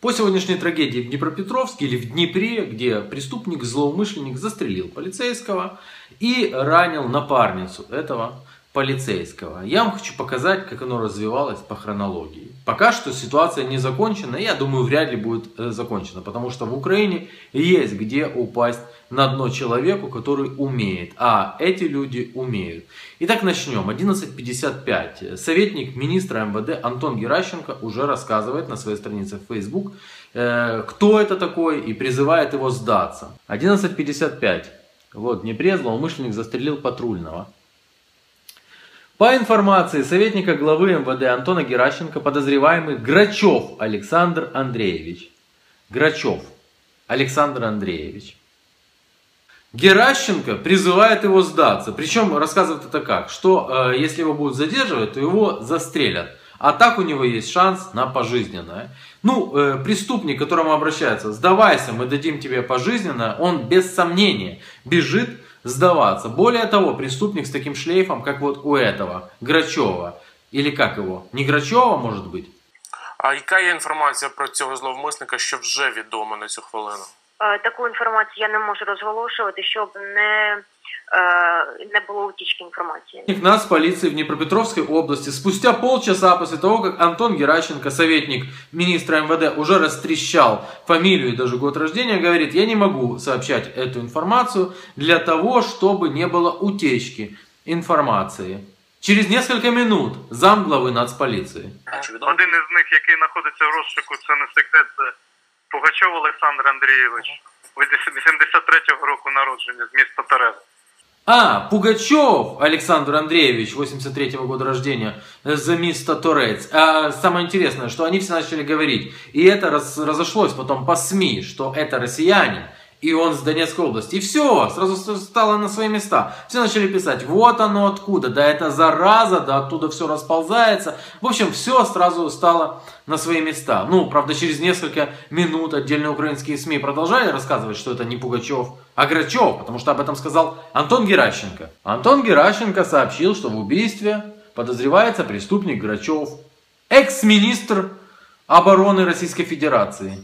По сегодняшней трагедии в Днепропетровске или в Днепре, где преступник-злоумышленник застрелил полицейского и ранил напарницу этого полицейского. Я вам хочу показать, как оно развивалось по хронологии. Пока что ситуация не закончена, и я думаю, вряд ли будет закончена, потому что в Украине есть где упасть на дно человеку, который умеет, а эти люди умеют. Итак, начнем. 11:55. Советник министра МВД Антон Геращенко уже рассказывает на своей странице в Facebook, кто это такой, и призывает его сдаться. 11:55. Вот, в Днепре злоумышленник застрелил патрульного. По информации советника главы МВД Антона Геращенко, подозреваемый Грачев Александр Андреевич. Грачев Александр Андреевич. Геращенко призывает его сдаться. Причем рассказывает это как? Что если его будут задерживать, то его застрелят. А так у него есть шанс на пожизненное. Преступник, к которому обращаются, сдавайся, мы дадим тебе пожизненное, он без сомнения бежит сдаваться. Более того, преступник с таким шлейфом, как вот у этого, Грачева, или как его, не Грачева, может быть? А яка є інформація про цього зловмисника, що вже відомо на цю хвилину? Таку інформацію я не можу розголошувати, щоб не было утечки информации. Нас полиции в Днепропетровской области спустя полчаса после того, как Антон Геращенко, советник министра МВД, уже растрещал фамилию и даже год рождения, говорит: я не могу сообщать эту информацию для того, чтобы не было утечки информации. Через несколько минут замглавы нацполиции. Один із них, який знаходиться в розшуку, це не секрет, це Пугачов Олександр Андрійович, 83-го року народження, з міста Торез. Пугачев Александр Андреевич, 83-го года рождения, за место Торец. Самое интересное, что они все начали говорить, и это разошлось потом по СМИ, что это россиянин, и он с Донецкой области. И все, сразу стало на свои места. Все начали писать: вот оно откуда, да это зараза, да оттуда все расползается. В общем, все сразу стало на свои места. Правда, через несколько минут отдельные украинские СМИ продолжали рассказывать, что это не Пугачев, а Грачев, потому что об этом сказал Антон Геращенко. Антон Геращенко сообщил, что в убийстве подозревается преступник Грачев, экс-министр обороны Российской Федерации.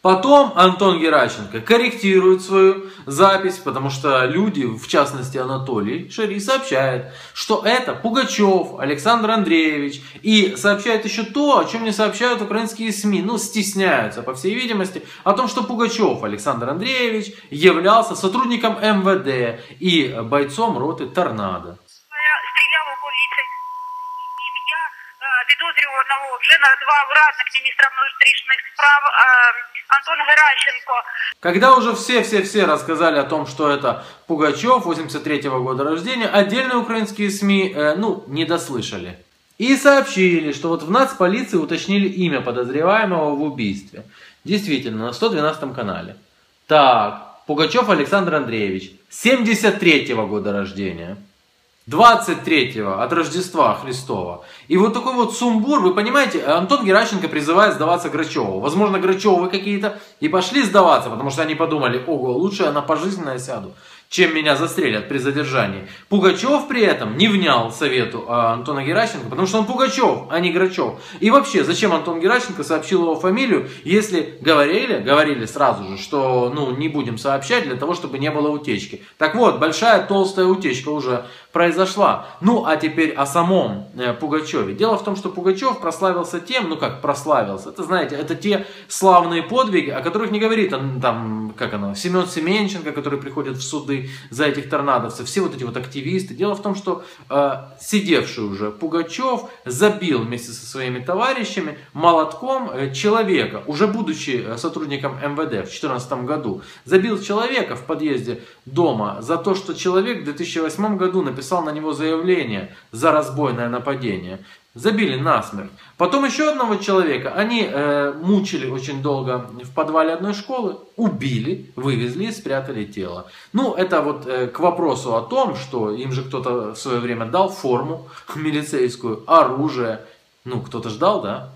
Потом Антон Геращенко корректирует свою запись, потому что люди, в частности Анатолий Шари, сообщает, что это Пугачев Александр Андреевич. И сообщает еще то, о чем не сообщают украинские СМИ. Стесняются, по всей видимости, о том, что Пугачев Александр Андреевич являлся сотрудником МВД и бойцом роты «Торнадо». Стрелял у полиции. Ім'я підозрюваного вже назвав радник міністра внутрішніх справ Антон Геращенко. Когда уже все рассказали о том, что это Пугачев, 83-го года рождения, отдельные украинские СМИ, не дослышали. И сообщили, что вот в нацполиции уточнили имя подозреваемого в убийстве. Действительно, на 112 канале. Так, Пугачев Александр Андреевич, 73-го года рождения. 23-го от Рождества Христова. И вот такой вот сумбур, вы понимаете, Антон Геращенко призывает сдаваться Грачеву. Возможно, Грачевы какие-то и пошли сдаваться, потому что они подумали: ого, лучше я на пожизненное сяду, чем меня застрелят при задержании. Пугачев при этом не внял совету Антона Геращенко, потому что он Пугачев, а не Грачев. И вообще, зачем Антон Геращенко сообщил его фамилию, если говорили сразу же, что не будем сообщать для того, чтобы не было утечки. Так вот, большая толстая утечка уже произошла. А теперь о самом Пугачеве. Дело в том, что Пугачев прославился тем, как прославился, это, знаете, это те славные подвиги, о которых не говорит Семен Семенченко, который приходит в суды за этих торнадовцев, все вот эти вот активисты. Дело в том, что сидевший уже Пугачев забил вместе со своими товарищами молотком человека, уже будучи сотрудником МВД в 2014 году, забил человека в подъезде дома за то, что человек в 2008 году написал на него заявление за разбойное нападение. Забили насмерть. Потом еще одного человека они мучили очень долго в подвале одной школы, убили, вывезли и спрятали тело. Это вот к вопросу о том, что им же кто-то в свое время дал форму міліцейську, оружие. Кто-то ждал, да?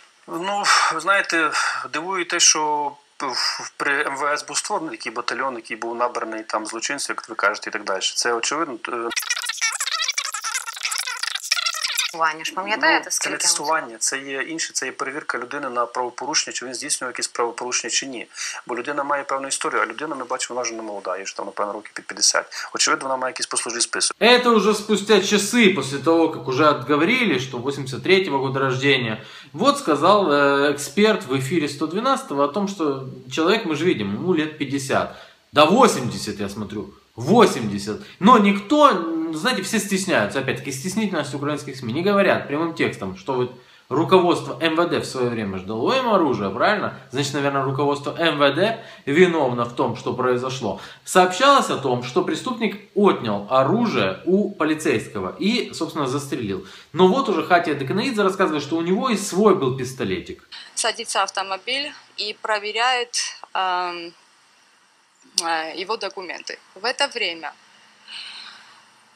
Ви знаєте, дивує те, що при МВС був створений такий батальйон, який був набраний там злочинців, як ви кажете, і так далі. Це очевидно. Ваня ж пам'ятаєте, Це скільки? не тестування, це є інше, це є перевірка людини на правопорушення, чи він здійснює якісь правопорушення чи ні. Бо людина має певну історію, а людина, ми бачимо, вона вже не молода, їй ж там, напевно, років під 50. Очевидно, вона має якийсь послужний список. Это уже спустя часы после того, как уже отговорили, что 83-го года рождения. Вот сказал эксперт в эфире 112-го о том, что человек, мы же видим, ему лет 50. Да 80, я смотрю. 80. Но никто, знаете, все стесняются. Опять-таки, стеснительность украинских СМИ. Не говорят прямым текстом, что вот руководство МВД в свое время ждало им оружие, правильно? Значит, наверное, руководство МВД виновно в том, что произошло. Сообщалось о том, что преступник отнял оружие у полицейского и, собственно, застрелил. Но вот уже Хатия Деканаидзе рассказывает, что у него и свой был пистолетик. Садится автомобиль и проверяет его документы. В это время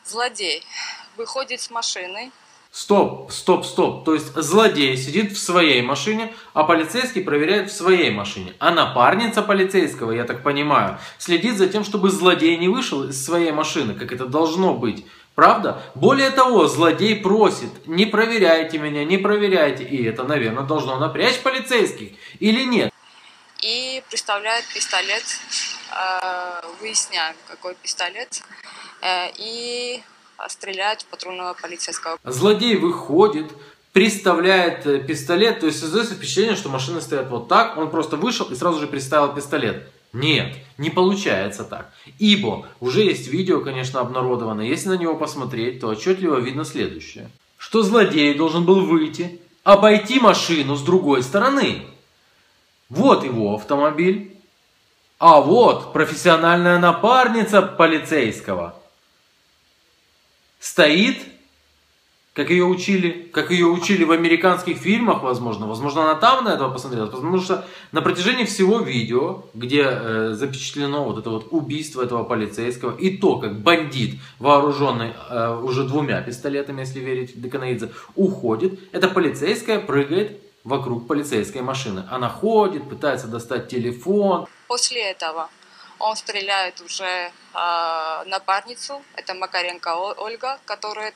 злодей выходит с машины. Стоп. То есть злодей сидит в своей машине, а полицейский проверяет в своей машине. А напарница полицейского, я так понимаю, следит за тем, чтобы злодей не вышел из своей машины, как это должно быть. Правда? Более того, злодей просит: не проверяйте меня, не проверяйте. И это, наверное, должно напрячь полицейских. Или нет? И представляет пистолет, выясняем, какой пистолет, и стреляет в патрульного полицейского. Злодей выходит, приставляет пистолет, то есть создается впечатление, что машины стоят вот так, он просто вышел и сразу же приставил пистолет. Нет, не получается так. Ибо уже есть видео, конечно, обнародованное. Если на него посмотреть, то отчетливо видно следующее. Что злодей должен был выйти, обойти машину с другой стороны. Вот его автомобиль. А вот профессиональная напарница полицейского стоит, как ее учили в американских фильмах, возможно. Возможно, она там на этого посмотрела. Потому что на протяжении всего видео, где запечатлено вот это вот убийство этого полицейского, и то, как бандит, вооруженный уже 2 пистолетами, если верить Деканаидзе, уходит, эта полицейская прыгает вокруг полицейской машины. Она ходит, пытается достать телефон. После этого он стреляет уже напарницу, это Макаренко Ольга, которая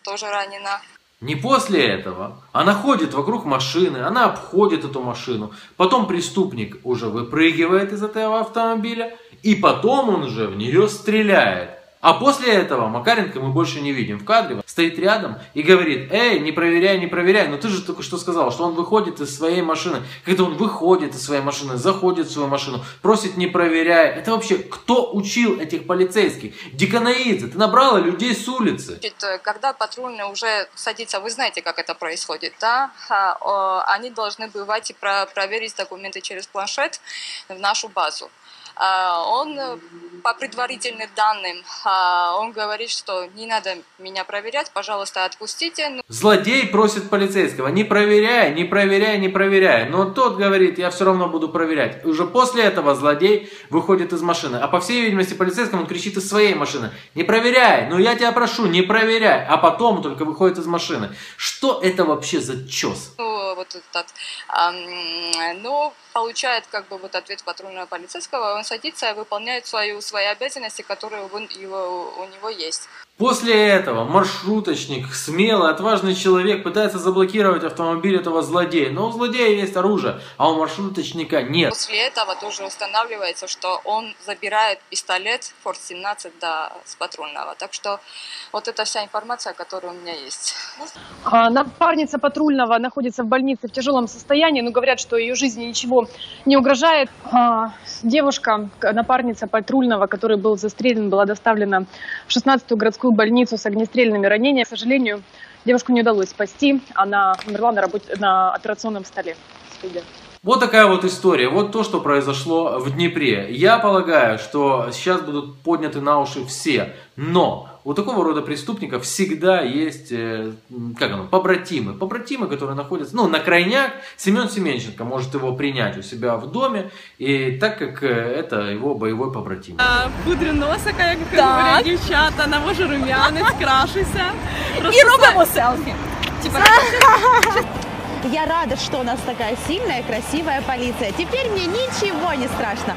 тоже ранена. Не после этого. Она ходит вокруг машины, она обходит эту машину. Потом преступник уже выпрыгивает из этого автомобиля, и потом он уже в нее стреляет. А после этого Макаренко мы больше не видим в кадре. Стоит рядом и говорит: эй, не проверяй, не проверяй. Но ты же только что сказал, что он выходит из своей машины. Когда он выходит из своей машины, заходит в свою машину, просит: не проверяй. Это вообще кто учил этих полицейских? Деканаидзе, ты набрала людей с улицы. Когда патрульный уже садится, вы знаете, как это происходит, да? Они должны бывать и проверить документы через планшет в нашу базу. Он, по предварительным данным, он говорит, что не надо меня проверять, пожалуйста, отпустите. Злодей просит полицейского: не проверяй, не проверяй, не проверяй. Но тот говорит: я все равно буду проверять. И уже после этого злодей выходит из машины. А по всей видимости, полицейскому он кричит из своей машины: не проверяй, ну я тебя прошу, не проверяй. А потом только выходит из машины. Что это вообще за чёс? Вот этот, но получает как бы вот ответ патрульного полицейского, он садится и выполняет свои обязанности, которые у него есть. После этого маршруточник, смелый, отважный человек пытается заблокировать автомобиль этого злодея. Но у злодея есть оружие, а у маршруточника нет. После этого тоже устанавливается, что он забирает пистолет Форт 17 с патрульного. Так что вот это вся информация, которая у меня есть. Напарница патрульного находится в больнице в тяжелом состоянии, но говорят, что ее жизни ничего не угрожает. Девушка, напарница патрульного, который был застрелен, была доставлена в 16-ю городскую больницу с огнестрельными ранениями. К сожалению, девушку не удалось спасти. Она умерла на операционном столе. Вот такая вот история. Вот то, что произошло в Днепре. Я полагаю, что сейчас будут подняты на уши все. Но у такого рода преступников всегда есть, побратимы. Побратимы, которые находятся, на крайняк. Семен Семенченко может его принять у себя в доме, и так как это его боевой побратим. Пудрю носика, як говорять дівчата, навожу рум'янець, крашуся. И робимо селфи. Я рада, что у нас такая сильная, красивая полиция. Теперь мне ничего не страшно.